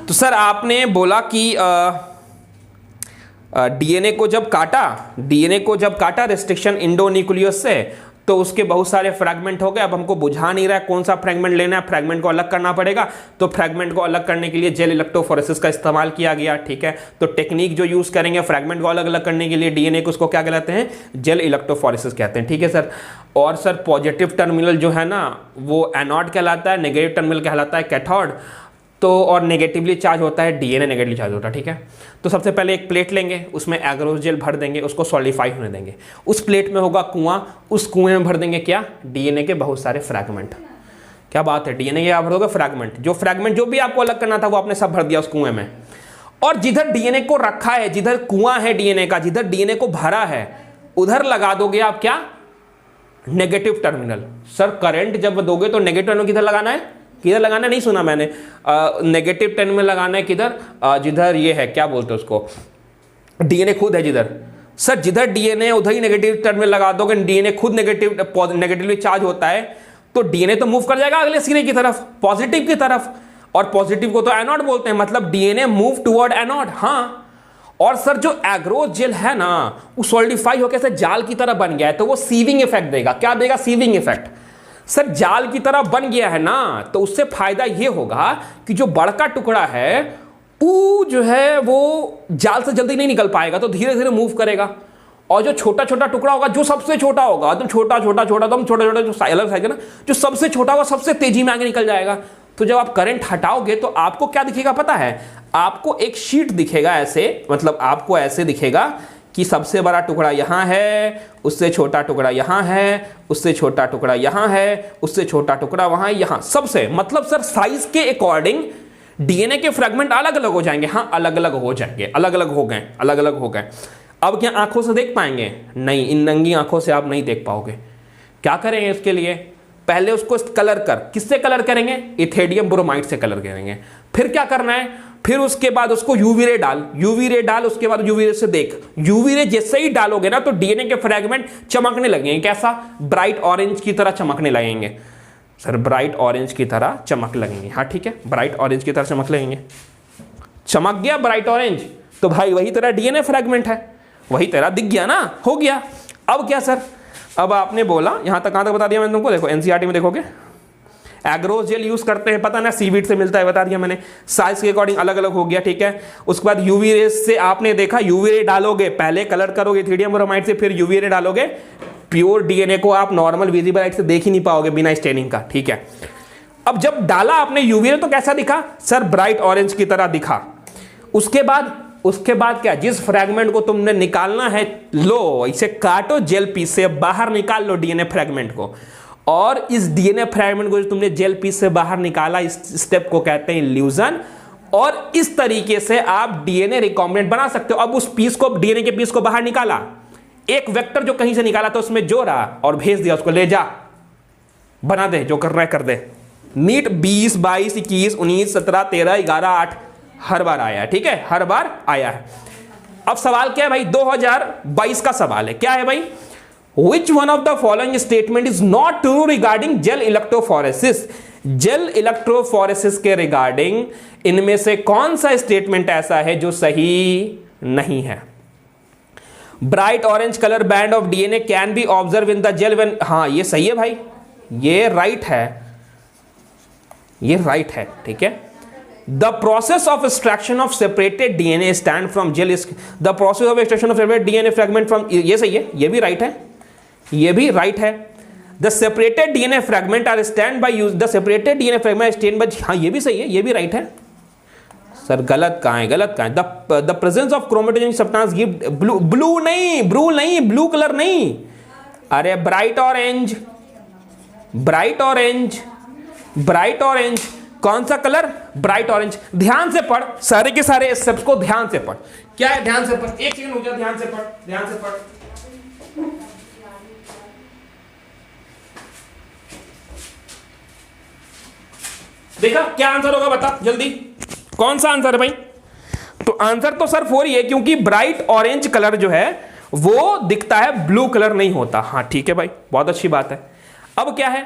तो सर आपने बोला कि डीएनए को जब काटा रेस्ट्रिक्शन इंडोन्यूक्लियस से, तो उसके बहुत सारे फ्रैगमेंट हो गए। अब हमको बुझा नहीं रहा है कौन सा फ्रैगमेंट लेना है, फ्रैगमेंट को अलग करना पड़ेगा। तो फ्रैगमेंट को अलग करने के लिए जेल इलेक्ट्रोफोरेसिस का इस्तेमाल किया गया, ठीक है। तो टेक्निक जो यूज करेंगे फ्रैगमेंट को अलग अलग करने के लिए डीएनए को, उसको क्या कहलाते हैं, जेल इलेक्ट्रोफोरेसिस कहते हैं, ठीक है सर। और सर पॉजिटिव टर्मिनल जो है ना वो एनोड कहलाता है, नेगेटिव टर्मिनल कहलाता है कैथोड। तो और नेगेटिवली चार्ज होता है डीएनए, नेगेटिवली चार्ज होता है, ठीक है। तो सबसे पहले एक प्लेट लेंगे, उसमें एग्रोस जेल भर देंगे, उसको सॉलिडिफाई होने देंगे। उस प्लेट में होगा कुआं, उस कुएं में भर देंगे क्या, डीएनए के बहुत सारे फ्रैगमेंट। क्या बात है, डीएनए के भर दोगे फ्रैगमेंट, जो फ्रैगमेंट जो भी आपको अलग करना था वो आपने सब भर दिया उस कुएं में। और जिधर डीएनए को रखा है, जिधर कुआं है डीएनए का, जिधर डीएनए को भरा है, उधर लगा दोगे आप क्या, नेगेटिव टर्मिनल। सर करंट जब दोगे तो नेगेटिव टर्मिनल किधर लगाना है, किधर लगाना, नहीं सुना मैंने, नेगेटिव टर्मिनल लगाना है किधर, जिधर ये है, क्या बोलते हैं उसको, डीएनए खुद है जिधर। सर जिधर डीएनए उधर ही नेगेटिव टर्मिनल लगा दोगे, डीएनए खुद नेगेटिवली चार्ज होता है, तो डीएनए तो मूव कर जाएगा अगले सिरे की तरफ, पॉजिटिव की तरफ। और पॉजिटिव को तो एनोड बोलते हैं, मतलब डीएनए मूव टुवर्ड एनोड। हाँ, और सर जो एग्रोस जेल है ना वो सॉलिडिफाई होकर से जाल की तरह बन गया है, तो वो सीविंग इफेक्ट देगा। क्या देगा, सीविंग इफेक्ट। सर जाल की तरह बन गया है ना, तो उससे फायदा ये होगा कि जो बड़का टुकड़ा है वो जो है वो जाल से जल्दी नहीं निकल पाएगा, तो धीरे धीरे मूव करेगा। और जो छोटा छोटा टुकड़ा होगा, जो सबसे छोटा होगा, एकदम छोटा छोटा छोटा एकदम छोटा छोटा, जो अलग साइज है ना, जो सबसे छोटा होगा सबसे तेजी में आगे निकल जाएगा। तो जब आप करंट हटाओगे तो आपको क्या दिखेगा पता है, आपको एक शीट दिखेगा ऐसे, मतलब आपको ऐसे दिखेगा कि सबसे बड़ा टुकड़ा यहां है, उससे छोटा टुकड़ा यहां है, उससे छोटा टुकड़ा यहां है, उससे छोटा टुकड़ा वहां, यहां सबसे, मतलब सर साइज के अकॉर्डिंग डीएनए के फ्रैगमेंट अलग अलग हो जाएंगे। हाँ अलग अलग हो जाएंगे, अलग अलग हो गए, अलग अलग हो गए। अब क्या आंखों से देख पाएंगे, नहीं, इन नंगी आंखों से आप नहीं देख पाओगे। क्या करेंगे इसके लिए, पहले उसको कलर कर, किससे कलर करेंगे, इथेरियम ब्रोमाइड से कलर करेंगे। फिर क्या करना है, फिर उसके बाद उसको यूवी रे डाल, उसके बाद यूवी रे से देख, यूवी रे जैसे ही डालोगे ना तो डीएनए के फ्रैगमेंट चमकने लगेंगे। कैसा, ब्राइट ऑरेंज की तरह चमकने लगेंगे। सर ब्राइट ऑरेंज की तरह चमक लगेंगे, हाँ ठीक है, ब्राइट ऑरेंज की तरह चमक लगेंगे। चमक गया ब्राइट ऑरेंज, तो भाई वही तेरा डीएनए फ्रैगमेंट है, वही तेरा दिख गया ना, हो गया। अब क्या सर, अब आपने बोला यहां तक, कहां तक बता दिया मैंने तुमको, देखो एनसीईआरटी में देखोगे एग्रोस जेल यूज करते हैं, पता ना सीवीड से मिलता है, बता दिया मैंने। साइज के अकॉर्डिंग अलग अलग हो गया, ठीक है। उसके बाद यूवी रे से आपने देखा, यूवी रे डालोगे, पहले कलर करोगे इथेरियम ब्रोमाइड से, फिर यूवी रे डालोगे, प्योर डीएनए को आप नॉर्मल विजिबल लाइट से देख ही नहीं पाओगे बिना स्टेनिंग का, ठीक है। अब जब डाला आपने यूवी रे तो कैसा दिखा, सर ब्राइट ऑरेंज की तरह दिखा। उसके बाद क्या, जिस फ्रैगमेंट को तुमने निकालना है, लो इसे काटो जेल पीस से, बाहर निकाल लो डीएनए फ्रैगमेंट को। और इस डीएनए फ्रैगमेंट को जो तुमने जेल पीस से बाहर निकाला, इस स्टेप को कहते हैं इल्यूजन। और इस तरीके से आप डीएनए रिकॉम्बिनेंट बना सकते हो। अब उस पीस को, डीएनए के पीस को बाहर निकाला, एक वेक्टर जो कहीं से निकाला था उसमें जोड़ा और भेज दिया उसको, ले जा बना दे, जो कर रहा है कर दे। नीट 20, 22, 21, 19, 17, 13, 11, 8 हर बार आया है, ठीक है, हर बार आया है। अब सवाल क्या है भाई, 2022 का सवाल है, क्या है भाई, Which one of the following statement is not true regarding gel electrophoresis? Gel electrophoresis के रिगार्डिंग इनमें से कौन सा स्टेटमेंट ऐसा है जो सही नहीं है। Bright orange colour band of DNA can be observe in the gel when, हाँ ये सही है भाई, ये राइट है, ये राइट है, ठीक है। The process of extraction of separated DNA strand from gel is the process of extraction of separated DNA fragment from, ये सही है, ये भी राइट है, ये भी राइट है। The separated DNA fragment are stand by use the separated DNA fragment stand by, हाँ ये भी सही है, ये भी राइट है। सर गलत कहाँ है, गलत कहाँ है? The presence of chromogenic substance give blue, blue नहीं, ब्लू नहीं, ब्लू कलर नहीं, अरे bright orange, bright orange, bright orange, कौन सा कलर? Bright orange. ध्यान से पढ़, सारे के सारे स्टेप्स को ध्यान से पढ़। क्या है? ध्यान से पढ़, एक सेकंड हो गया, ध्यान से पढ़, ध्यान से पढ़। देखा क्या आंसर होगा, बता जल्दी, कौन सा आंसर है भाई? तो आंसर तो सर 4 ही है, क्योंकि ब्राइट ऑरेंज कलर जो है वो दिखता है, ब्लू कलर नहीं होता। हाँ ठीक है भाई, बहुत अच्छी बात है। अब क्या है?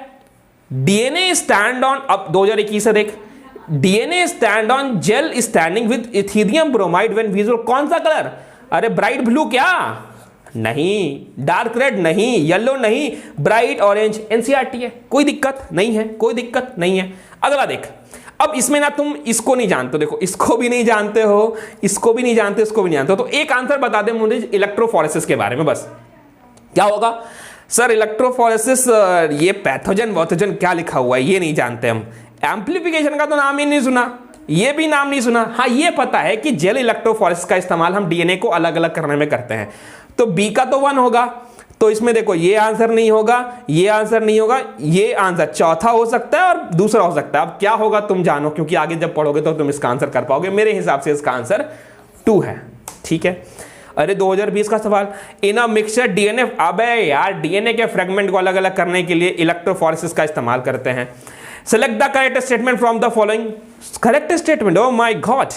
डीएनए स्टैंड ऑन, अब 2021 से देख, DNA strand on gel staining with ethidium bromide when visual, कौन सा कलर? अरे ब्राइट ब्लू क्या? नहीं, डार्क रेड नहीं, येलो नहीं, ब्राइट ऑरेंज। एनसीईआरटी है, कोई दिक्कत नहीं है, कोई दिक्कत नहीं है। अगला देख, अब इसमें ना तुम इसको नहीं जानते हो, देखो इसको भी नहीं जानते हो, इसको भी नहीं जानते, इसको भी नहीं जानते हो, तो एक आंसर बता दे मुझे इलेक्ट्रोफोरेसिस के बारे में, बस क्या होगा? सर इलेक्ट्रोफोरेसिस, ये पैथोजन वॉथोजन क्या लिखा हुआ है ये नहीं जानते हम। एम्प्लीफिकेशन का तो नाम ही नहीं सुना, ये भी नाम नहीं सुना। हाँ ये पता है कि जेल इलेक्ट्रोफोरेसिस का इस्तेमाल हम डीएनए को अलग अलग करने में करते हैं, तो बी का तो 1 होगा। तो इसमें देखो ये आंसर नहीं होगा, ये आंसर नहीं होगा, ये आंसर चौथा हो सकता है और दूसरा हो सकता है। अब क्या होगा तुम जानो, क्योंकि आगे जब पढ़ोगे तो तुम इसका आंसर कर पाओगे। मेरे हिसाब से इसका आंसर 2 है, ठीक है। अरे 2020 का सवाल, इन अ मिक्सचर डीएनए, अबे यार डीएनए के फ्रेगमेंट को अलग अलग करने के लिए इलेक्ट्रोफोरेसिस का इस्तेमाल करते हैं। Select the correct statement from the following. Correct statement, oh my God,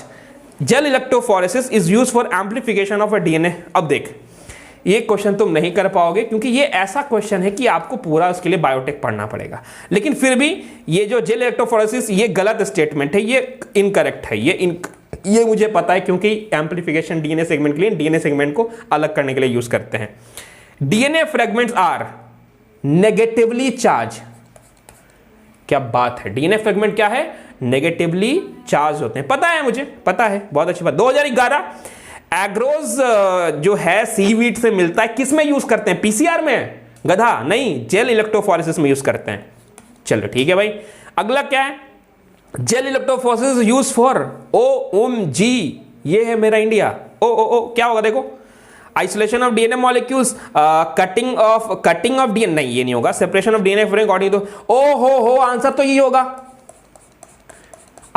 gel electrophoresis is used for amplification of a DNA. अब देख, ये क्वेश्चन तुम नहीं कर पाओगे, क्योंकि ये ऐसा क्वेश्चन है कि आपको पूरा उसके लिए बायोटेक पढ़ना पड़ेगा। लेकिन फिर भी ये जो जेल इलेक्ट्रोफोरेसिस, ये गलत स्टेटमेंट है, ये इनकरेक्ट है, ये मुझे पता है, क्योंकि एम्प्लीफिकेशन डीएनए सेगमेंट के लिए डीएनए सेगमेंट को अलग करने के लिए यूज करते हैं। DNA fragments are negatively charge, क्या बात है, डीएनए फ्रेगमेंट क्या है? नेगेटिवली चार्ज होते हैं, पता है मुझे, पता है, बहुत अच्छी बात। 2011 एग्रोज जो है सीवीड से मिलता है, किस में यूज करते हैं? पीसीआर में? गधा नहीं, जेल इलेक्ट्रोफोरेसिस में यूज करते हैं। चलो ठीक है भाई। अगला क्या है? Gel electrophoresis use for OMG, ये है मेरा इंडिया। ओ क्या होगा देखो? Isolation of DNA molecules, cutting of DNA, नहीं ये नहीं होगा। Separation of DNA from according to, ओ आंसर तो यही होगा,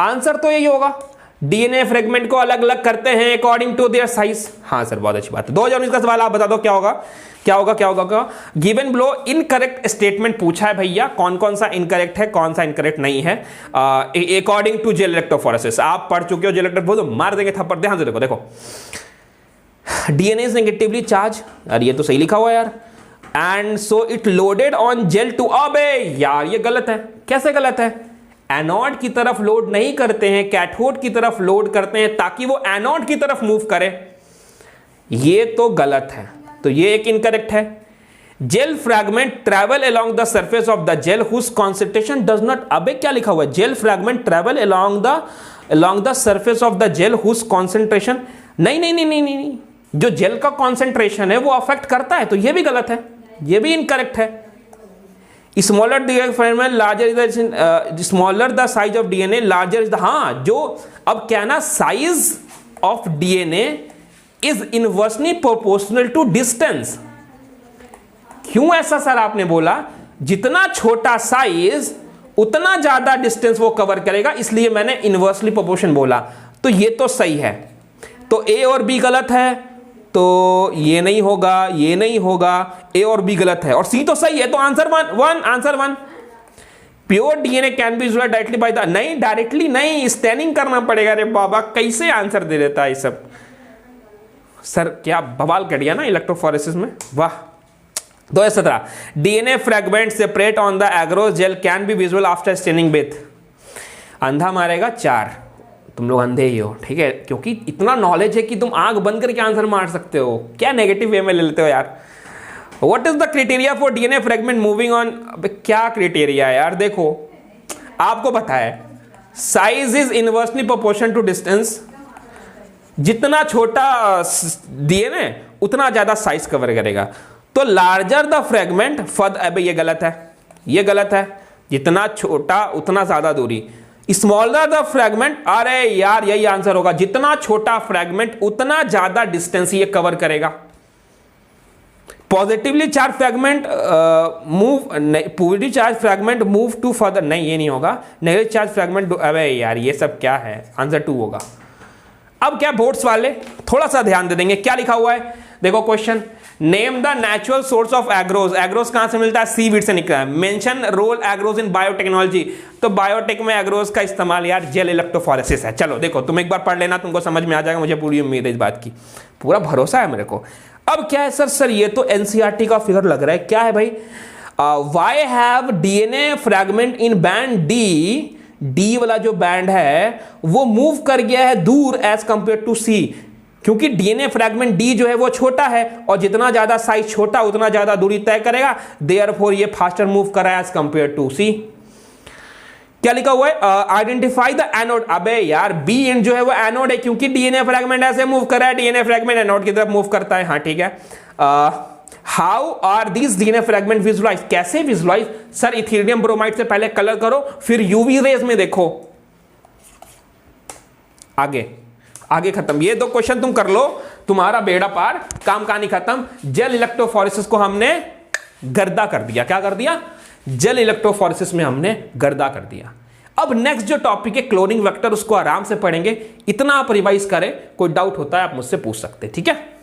आंसर तो यही होगा। डीएनए फ्रेगमेंट को अलग अलग करते हैं अकॉर्डिंग टू देयर साइज। हाँ सर बहुत अच्छी बात है। 2019 का सवाल, आप बता दो क्या होगा, क्या होगा, क्या होगा? गिवन बिलो इनकरेक्ट स्टेटमेंट पूछा है भैया, कौन कौन सा इनकरेक्ट है, कौन सा इनकरेक्ट नहीं है अकॉर्डिंग टू जेल इलेक्ट्रोफोरेसिस। आप पढ़ चुके हो जेल इलेक्ट्रोफोरेसिस, मार देंगे थप्पड़। ध्यान से देखो, देखो डीएनए इज नेगेटिवली चार्ज, अरे ये तो सही लिखा हुआ है यार, and so it loaded on gel to, अबे यार ये गलत है। कैसे गलत है? एनोड की तरफ लोड नहीं करते हैं, कैथोड की तरफ लोड करते हैं ताकि वो एनोड की तरफ मूव करे, ये तो गलत है, तो ये एक इनकरेक्ट है। Gel fragment travel along the surface of the gel whose concentration does not, अबे क्या लिखा हुआ है? Gel fragment travel along the surface of the gel whose concentration, नहीं, जो जेल का कॉन्सेंट्रेशन है वो अफेक्ट करता है, तो ये भी गलत है, ये भी इनकरेक्ट है। Smaller smaller the size of DNA larger is the, हाँ जो अब क्या ना, size of DNA is inversely proportional to distance. क्यों ऐसा सर आपने बोला? जितना छोटा साइज उतना ज्यादा डिस्टेंस वो कवर करेगा, इसलिए मैंने इनवर्सली प्रोपोर्शन बोला, तो ये तो सही है। तो ए और बी गलत है, तो ये नहीं होगा, ये नहीं होगा, ए और बी गलत है और सी तो सही है, तो answer one, answer 1। Pure DNA can be used directly by the, नहीं डायरेक्टली नहीं, स्टैनिंग करना पड़ेगा। अरे बाबा कैसे आंसर दे देता है ये सब सर, क्या बवाल कर दिया ना इलेक्ट्रोफोरेसिस में, वाह। 2017 DNA fragment separate on the agarose gel can be visual after staining with, अंधा मारेगा 4, तुम लोग अंधे ही हो, ठीक है, क्योंकि इतना नॉलेज है कि तुम आंख बंद करके आंसर मार सकते हो, क्या नेगेटिव वे में ले लेते हो यार। What is the criteria for DNA fragment moving on, क्या क्राइटेरिया है यार? देखो आपको पता है size is inversely proportion to distance, जितना छोटा डीएनए उतना ज्यादा साइज कवर करेगा। तो लार्जर द फ्रेगमेंट फर्दर, अबे ये गलत है, ये गलत है, जितना छोटा उतना ज्यादा दूरी। स्मॉलर द फ्रेगमेंट, अरे यार यही आंसर होगा, जितना छोटा फ्रेगमेंट उतना ज्यादा डिस्टेंस ये कवर करेगा। Positively charge fragment positive charge fragment move to further, नहीं ये नहीं होगा। नेगेटिव चार्ज फ्रेगमेंट, अबे यार ये सब क्या है, आंसर 2 होगा। अब क्या बोर्ड्स वाले थोड़ा सा ध्यान दे देंगे, क्या लिखा हुआ है देखो question, name the natural source of agarose, agarose कहां से मिलता है, सीवीड से निकला है। Mention role agarose in biotechnology, तो बायोटेक में एग्रोज का इस्तेमाल यार जेल इलेक्ट्रोफोरेसिस है। चलो देखो तुम एक बार पढ़ लेना, तुमको समझ में आ जाएगा, मुझे पूरी उम्मीद है इस बात की, पूरा भरोसा है मेरे को। अब क्या है सर ये तो एनसीईआरटी का फिगर लग रहा है, क्या है भाई, why have DNA fragment in band D, D वाला जो बैंड है वो मूव कर गया है दूर एज कंपेयर टू सी, क्योंकि डीएनए फ्रैगमेंट डी जो है वो छोटा है और जितना ज्यादा साइज छोटा उतना ज्यादा दूरी तय करेगा, देयरफॉर ये फास्टर मूव कर रहा है एज कंपेयर टू सी। क्या लिखा हुआ है, आइडेंटिफाई द एनोड, अबे यार बी एंड जो है वो एनोड है, क्योंकि डीएनए फ्रैगमेंट ऐसे मूव कर रहा है, डीएनए फ्रैगमेंट एनोड की तरफ मूव करता है, हाँ ठीक है। How are these DNA fragment visualise, कैसे विजुअलाइज, सर इथेरियम ब्रोमाइड से पहले कलर करो, फिर यूवी रेज में देखो, आगे आगे खत्म। ये 2 क्वेश्चन तुम कर लो, तुम्हारा बेड़ा पार, काम कहानी खत्म। जेल इलेक्ट्रोफोरेसिस को हमने गर्दा कर दिया, क्या कर दिया, जेल इलेक्ट्रोफोरेसिस में हमने गर्दा कर दिया। अब नेक्स्ट जो टॉपिक है क्लोनिंग वेक्टर, उसको आराम से पढ़ेंगे, इतना आप रिवाइज करें, कोई डाउट होता है आप मुझसे पूछ सकते हैं, ठीक है।